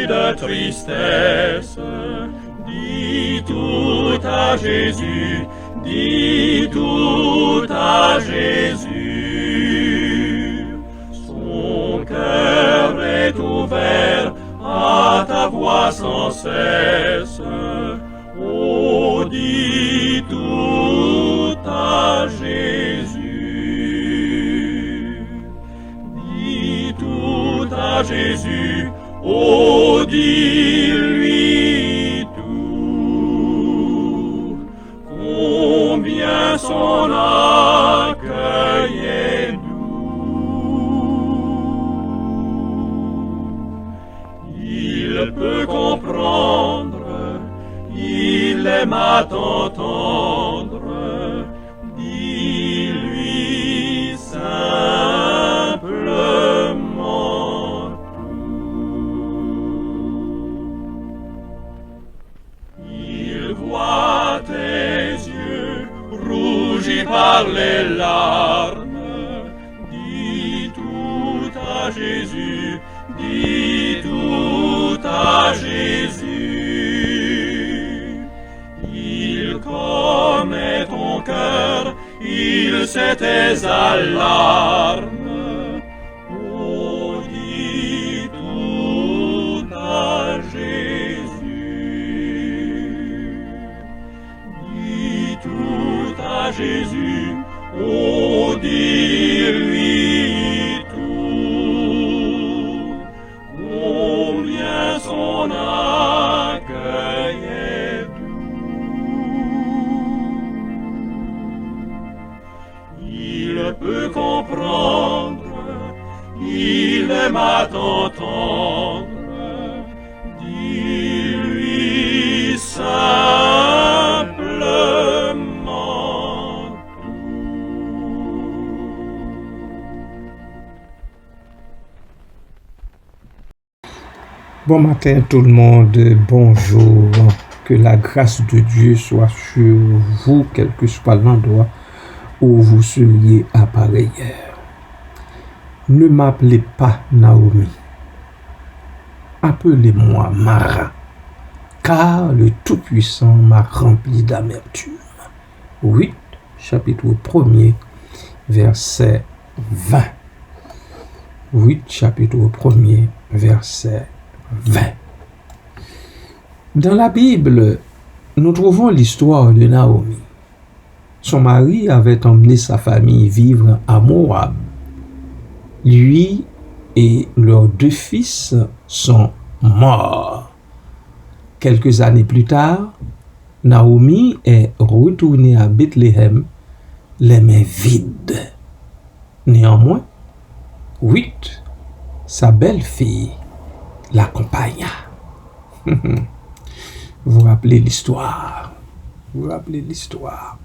de tristesse. Dis tout à Jésus, dis tout à Jésus. Son cœur est ouvert à ta voix sans cesse. Oh, dis tout à Jésus. Dis tout à Jésus. Oh, dis-lui tout. Combien son accueil est doux. Il peut comprendre, il aime à t'entendre. Dis-lui simplement tout. Il voit tes yeux rougis par les larmes. Dis tout à Jésus, dis tout à Jésus. Il connaît ton cœur, il sait tes alarmes. Oh, dis tout à Jésus. Dis tout à Jésus. Oh, dis-lui tout. Combien son accueil est doux. Il peut comprendre, il aime à t'entendre. Dis-lui simplement Bon matin tout le monde, bonjour. Que la grâce de Dieu soit sur vous, quel que soit l'endroit où vous seriez à pareille heure. Ne m'appelez pas Naomi, appelez-moi Mara, car le Tout-Puissant m'a rempli d'amertume. 8, chapitre 1er, verset 20. 8, chapitre 1er, verset 20. Dans la Bible, nous trouvons l'histoire de Naomi. Son mari avait emmené sa famille vivre à Moab. Lui et leurs 2 fils sont morts. Quelques années plus tard, Naomi est retournée à Bethléem, les mains vides. Néanmoins, Ruth, sa belle-fille, l'accompagna. Vous rappelez l'histoire. Vous rappelez l'histoire.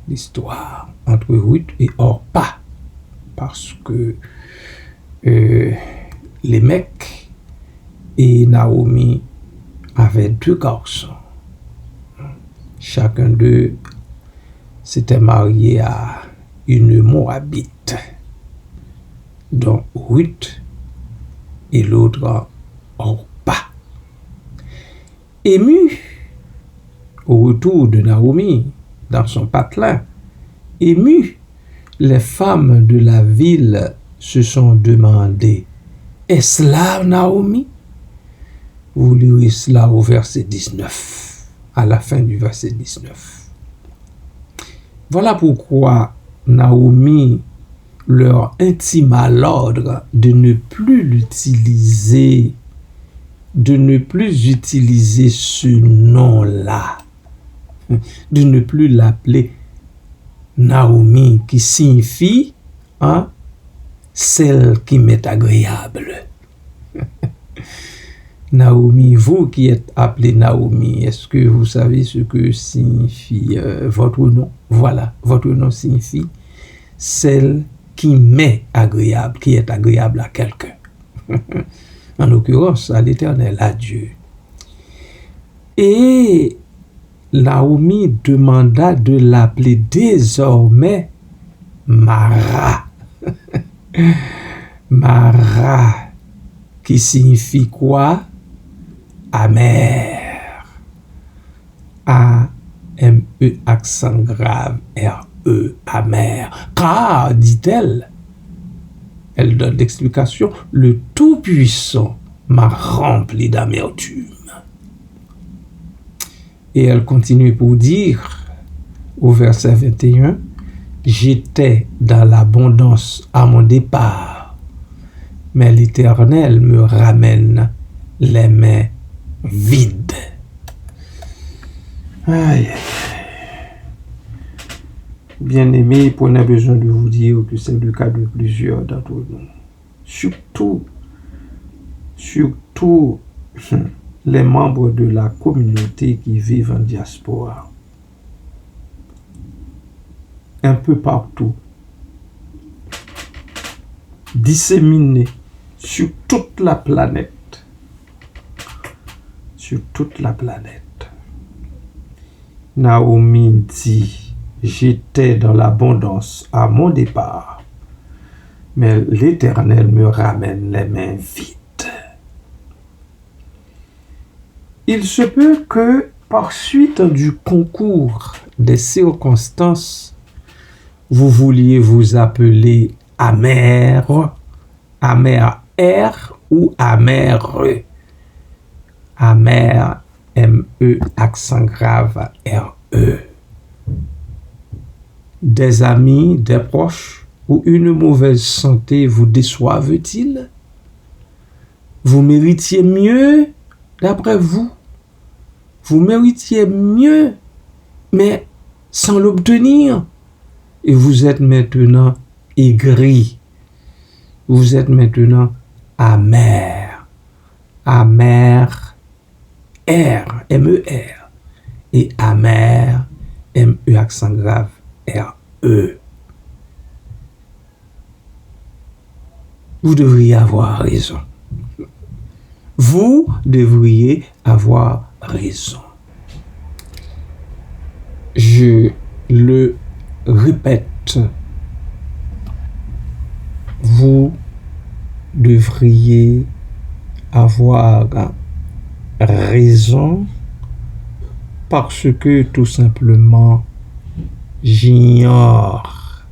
L'histoire entre Ruth et Orpa. Parce que les mecs et Naomi avaient 2 garçons. Chacun d'eux s'était marié à une Moabite, dont Ruth et l'autre Orpa. Ému au retour de Naomi dans son patelin, ému, les femmes de la ville se sont demandé: est-ce là Naomi? Vous lirez cela au verset 19, à la fin du verset 19. Voilà pourquoi Naomi leur intima l'ordre de ne plus l'utiliser, de ne plus utiliser ce nom-là, de ne plus l'appeler Naomi, qui signifie celle qui m'est agréable. Naomi, vous qui êtes appelé Naomi, est-ce que vous savez ce que signifie votre nom? Voilà, votre nom signifie celle qui m'est agréable, qui est agréable à quelqu'un. En l'occurrence, à l'Éternel, à Dieu. Et Naomi demanda de l'appeler désormais Mara. Mara. qui signifie quoi? Amer. A-M-E, accent grave, R-E, amer. Car, dit-elle, elle donne l'explication, le Tout-Puissant m'a rempli d'amertume. Et elle continue pour dire, au verset 21, j'étais dans l'abondance à mon départ, mais l'Éternel me ramène les mains vides. Aïe. Bien-aimés, prenez besoin de vous dire que c'est le cas de plusieurs d'entre nous. Surtout les membres de la communauté qui vivent en diaspora. Un peu partout. Disséminés sur toute la planète. Sur toute la planète. Naomi dit, j'étais dans l'abondance à mon départ, mais l'Éternel me ramène les mains vides. Il se peut que, par suite du concours des circonstances, vous vouliez vous appeler Amer, Amer R ou Amer E. Amer, M-E, accent grave, R-E. Des amis, des proches ou une mauvaise santé vous déçoivent-ils? Vous méritiez mieux, d'après vous. Vous méritiez mieux, mais sans l'obtenir. Et vous êtes maintenant aigri. Vous êtes maintenant amer. Amer, R, M-E-R. Et amer, M-E, accent grave, R-E. Vous devriez avoir raison. Vous devriez avoir raison. Je le répète, vous devriez avoir raison parce que tout simplement j'ignore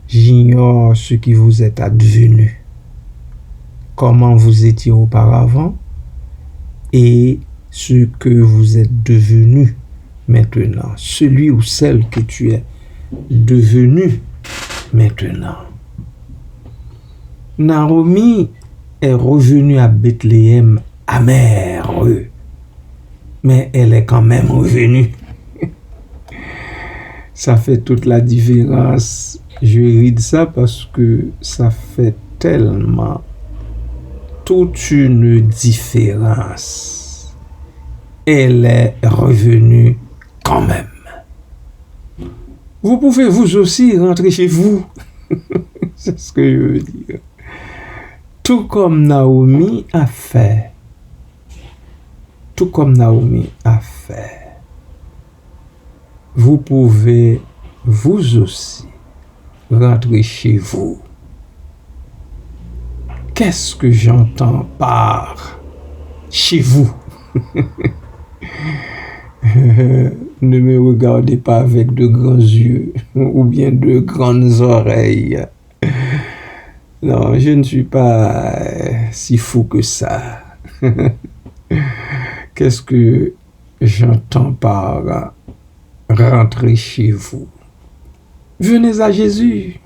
ce qui vous est advenu, comment vous étiez auparavant et ce que vous êtes devenu maintenant, celui ou celle que tu es devenu maintenant. Naomi est revenue à Bethléem amère, mais elle est quand même revenue. Ça fait toute la différence. Je ris de ça parce que ça fait tellement toute une différence. Elle est revenue quand même. Vous pouvez vous aussi rentrer chez vous. C'est ce que je veux dire. Tout comme Naomi a fait. Tout comme Naomi a fait. Vous pouvez vous aussi rentrer chez vous. Qu'est-ce que j'entends par chez vous? Ne me regardez pas avec de grands yeux ou bien de grandes oreilles. Non, je ne suis pas si fou que ça. Qu'est-ce que j'entends par rentrer chez vous? Venez à Jésus.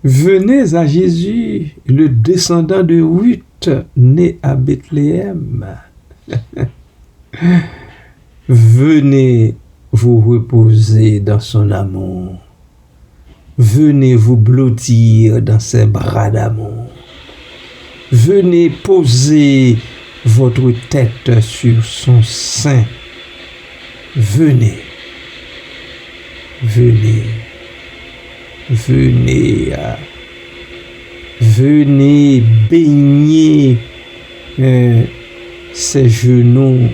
Venez à Jésus, le descendant de Ruth, né à Bethléem. Venez vous reposer dans son amour. Venez vous blottir dans ses bras d'amour. Venez poser votre tête sur son sein. Venez. Venez. Venez. Venez baigner ses genoux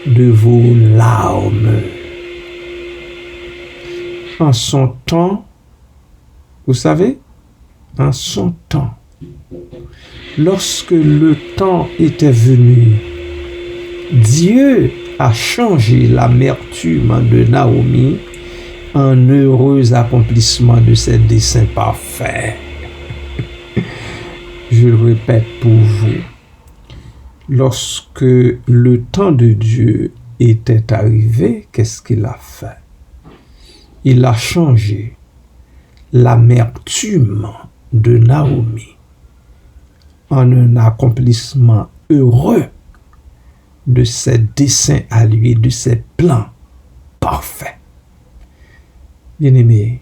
de vos larmes. En son temps, vous savez, en son temps, lorsque le temps était venu, Dieu a changé l'amertume de Naomi en heureux accomplissement de ses desseins parfaits. Je le répète pour vous. Lorsque le temps de Dieu était arrivé, qu'est-ce qu'il a fait? Il a changé l'amertume de Naomi en un accomplissement heureux de ses desseins à lui, de ses plans parfaits. Bien-aimés,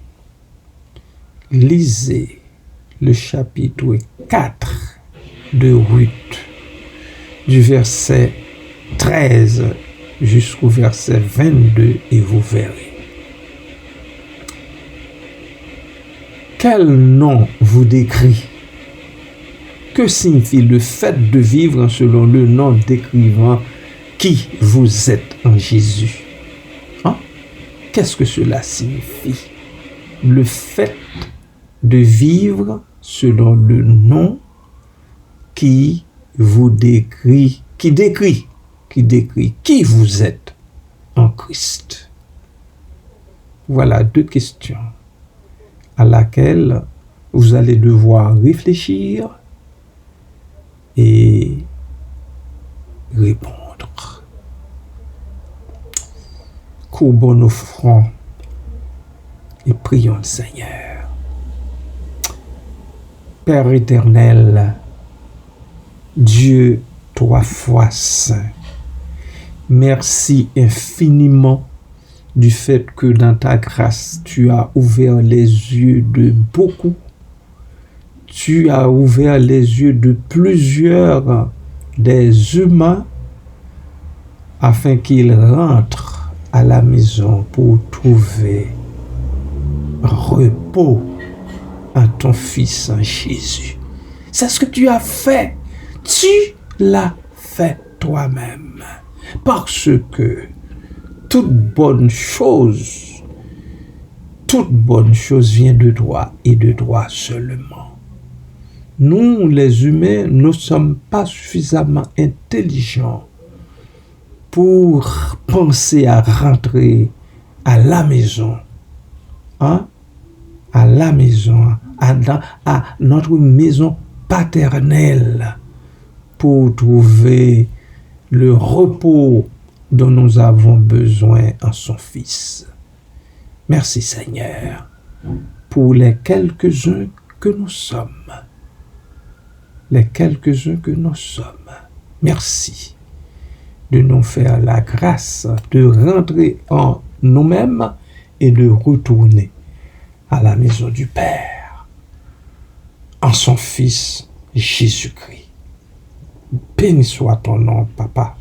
lisez le chapitre 4 de Ruth, du verset 13 jusqu'au verset 22, et vous verrez. Quel nom vous décrit? Que signifie le fait de vivre selon le nom décrivant qui vous êtes en Jésus? Hein? Qu'est-ce que cela signifie? Le fait de vivre selon le nom qui vous décrit, qui décrit qui vous êtes en Christ. Voilà 2 questions à laquelle vous allez devoir réfléchir et répondre. Courbons nos fronts et prions le Seigneur. Père éternel, Dieu 3 fois saint, merci infiniment du fait que dans ta grâce, tu as ouvert les yeux de beaucoup. Tu as ouvert les yeux de plusieurs des humains afin qu'ils rentrent à la maison pour trouver repos en ton Fils en Jésus. C'est ce que tu as fait. Tu l'as fait toi-même. Parce que toute bonne chose vient de toi et de toi seulement. Nous, les humains, ne sommes pas suffisamment intelligents pour penser à rentrer à la maison, hein? À la maison, à notre maison paternelle, pour trouver le repos dont nous avons besoin en son Fils. Merci Seigneur pour les quelques-uns que nous sommes. Les quelques-uns que nous sommes. Merci de nous faire la grâce de rentrer en nous-mêmes et de retourner à la maison du Père en son Fils Jésus-Christ. Béni soit ton nom, Papa,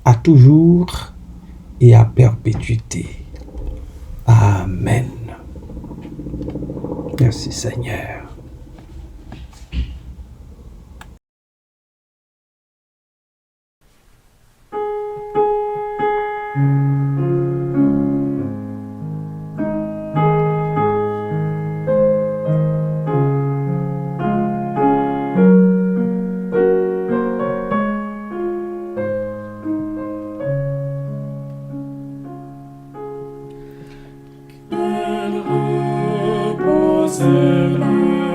à toujours et à perpétuité. Amen. Merci Seigneur. Quel repos est le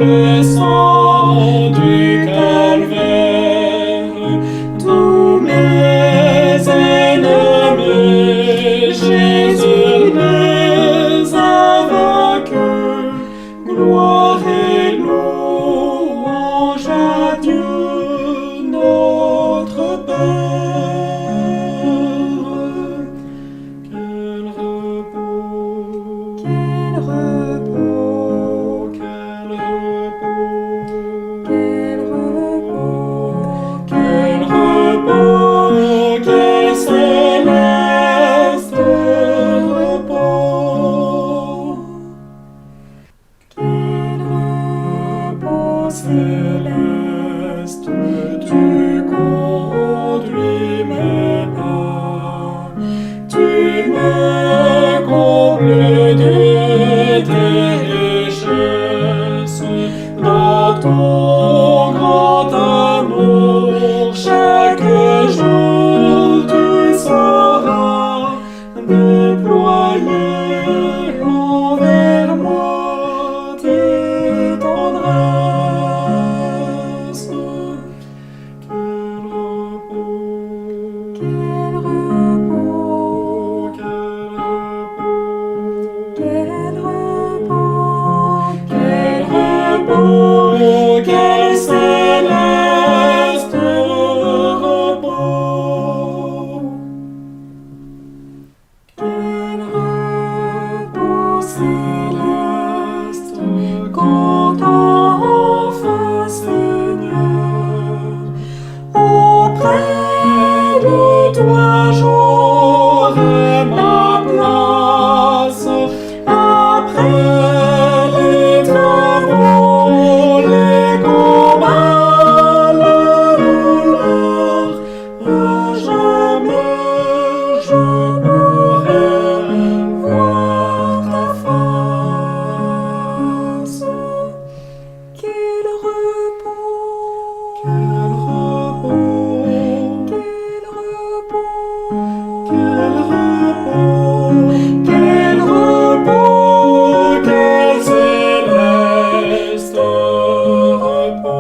le sang du calvaire, tous mes ennemis, Jésus les a vaincus. Gloire et louange à Dieu notre Père. Quel repos, quel repos, quel repos, quel repos, quel repos, quel céleste repos. Quel repos céleste, tu conduis mes pas, tu me combles de tes richesses, dans ton grand amour, chaque jour tu sauras déployer envers moi tes tendresses. Quel repos, quel repos, quel repos, quel repos, quel céleste repos. Quel repos céleste, quand enfin, Seigneur, auprès de toi j'aurai ma place. Après les travaux, les combats, la douleur, à jamais je pourrai voir ta face. Quel repos, quel repos, quel repos, quel repos, quel repos, quel céleste repos.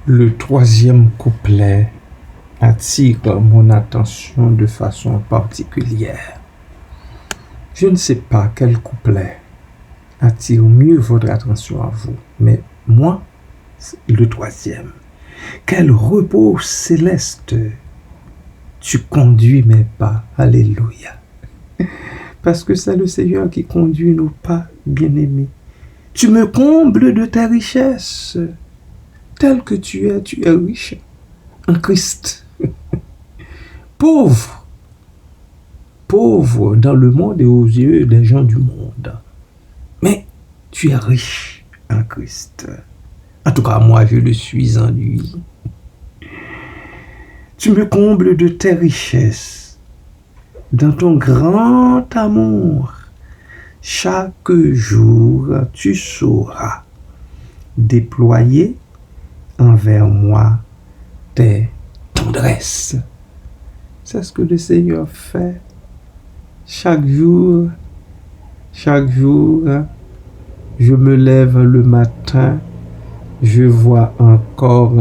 Le troisième couplet attire mon attention de façon particulière. Je ne sais pas quel couplet attire mieux votre attention à vous, mais moi, c'est le troisième. Quel repos céleste tu conduis mes pas. Alléluia. Parce que c'est le Seigneur qui conduit nos pas, bien-aimés. Tu me combles de tes richesses. Tel que tu es riche en Christ. Pauvre dans le monde et aux yeux des gens du monde. Mais tu es riche en Christ. En tout cas, moi, je le suis en lui. Tu me combles de tes richesses dans ton grand amour. Chaque jour, tu sauras déployer envers moi tes tendresses. C'est ce que le Seigneur fait chaque jour. Chaque jour, je me lève le matin, je vois encore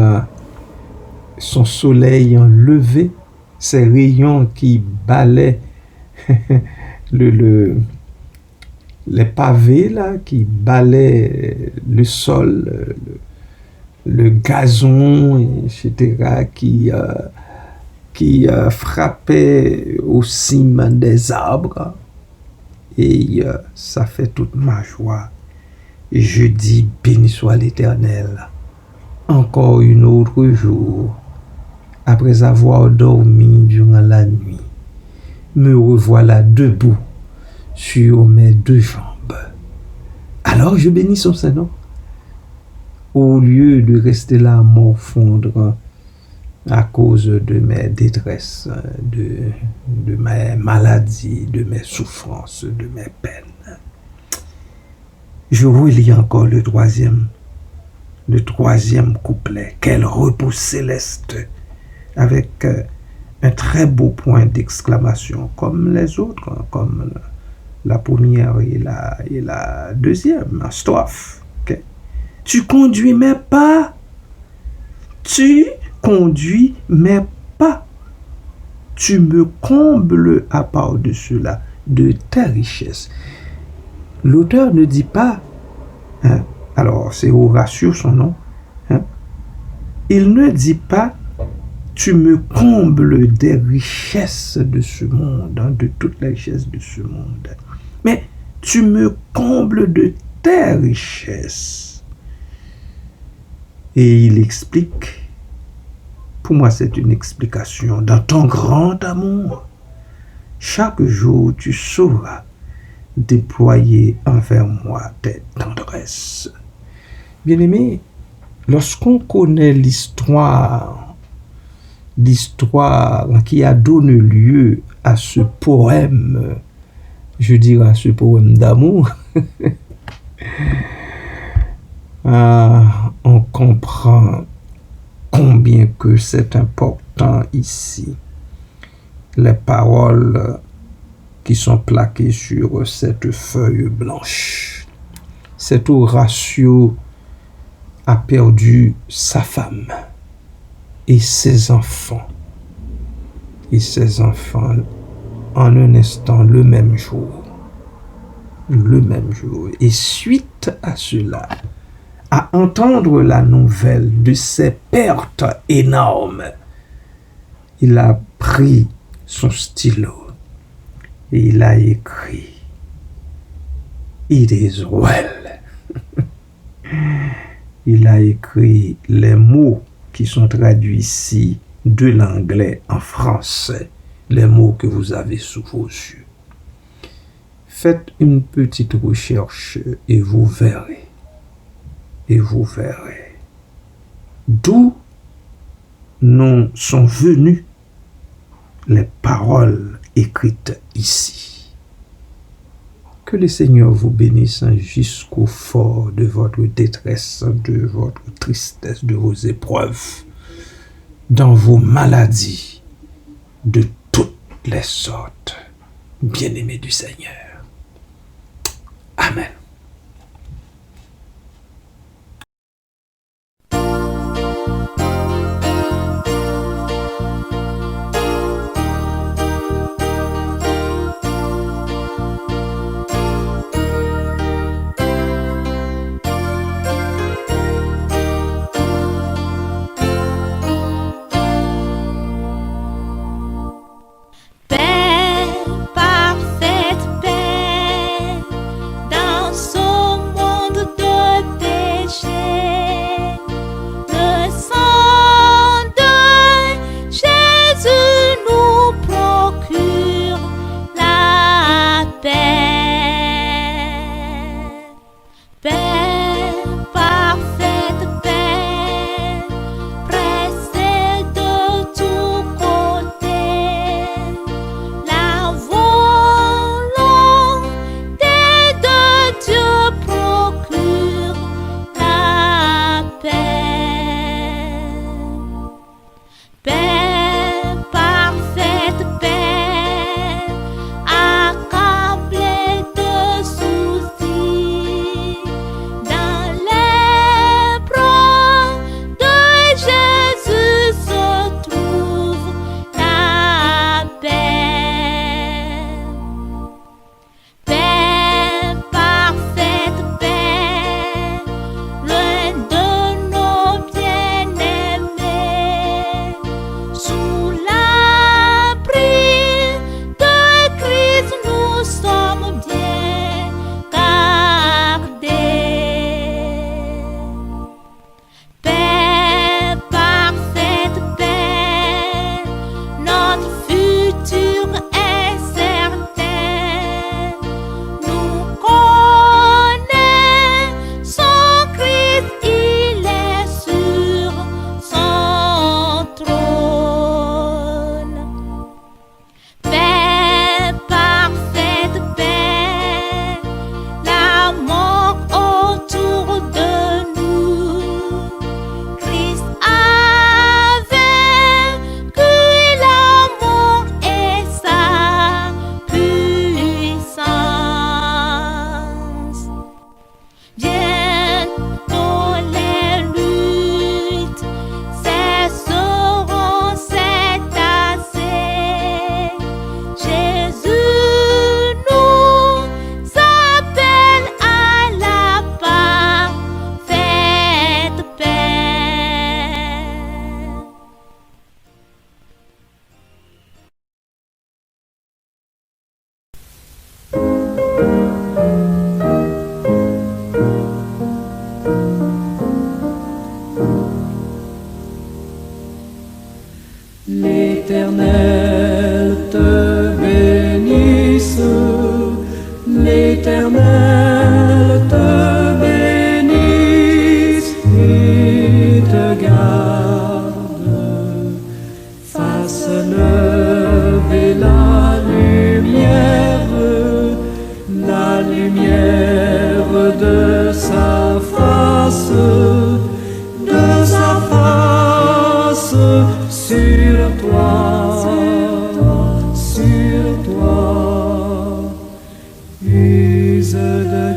son soleil levé, ses rayons qui balaient les pavés là, qui balaient le sol, le gazon, etc., qui frappait aux cimes des arbres. Et ça fait toute ma joie. Et je dis, béni soit l'Éternel. Encore une autre jour, après avoir dormi durant la nuit, me revoilà debout sur mes deux jambes. Alors je bénis son Saint-Nom. Au lieu de rester là à morfondre à cause de mes détresses, de mes maladies, de mes souffrances, de mes peines. Je relis encore le troisième couplet. Quel repos céleste, avec un très beau point d'exclamation, comme les autres, comme la première et la deuxième strophe. Okay? Tu conduis mes pas, tu conduis mes pas, tu me combles à part de cela de ta richesse. L'auteur ne dit pas, hein, alors c'est Horatio son nom, hein, il ne dit pas tu me combles des richesses de ce monde, hein, de toutes les richesses de ce monde, mais tu me combles de tes richesses. Et il explique, pour moi c'est une explication, dans ton grand amour, chaque jour tu sauras déployer envers moi tes tendresses. Bien-aimé, lorsqu'on connaît l'histoire qui a donné lieu à ce poème, je dirais à ce poème d'amour, on comprend combien que c'est important ici. Les paroles qui sont plaquées sur cette feuille blanche. Cet Horatio a perdu sa femme et ses enfants. Et ses enfants en un instant, le même jour. Le même jour. Et suite à cela, à entendre la nouvelle de ces pertes énormes, il a pris son stylo et il a écrit It is well. Il a écrit les mots qui sont traduits ici de l'anglais en français, les mots que vous avez sous vos yeux. Faites une petite recherche et vous verrez. Et vous verrez d'où nous sont venues les paroles écrites ici. Que le Seigneur vous bénisse jusqu'au fort de votre détresse, de votre tristesse, de vos épreuves, dans vos maladies, de toutes les sortes. Bien-aimés du Seigneur. Amen.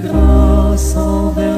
grâce envers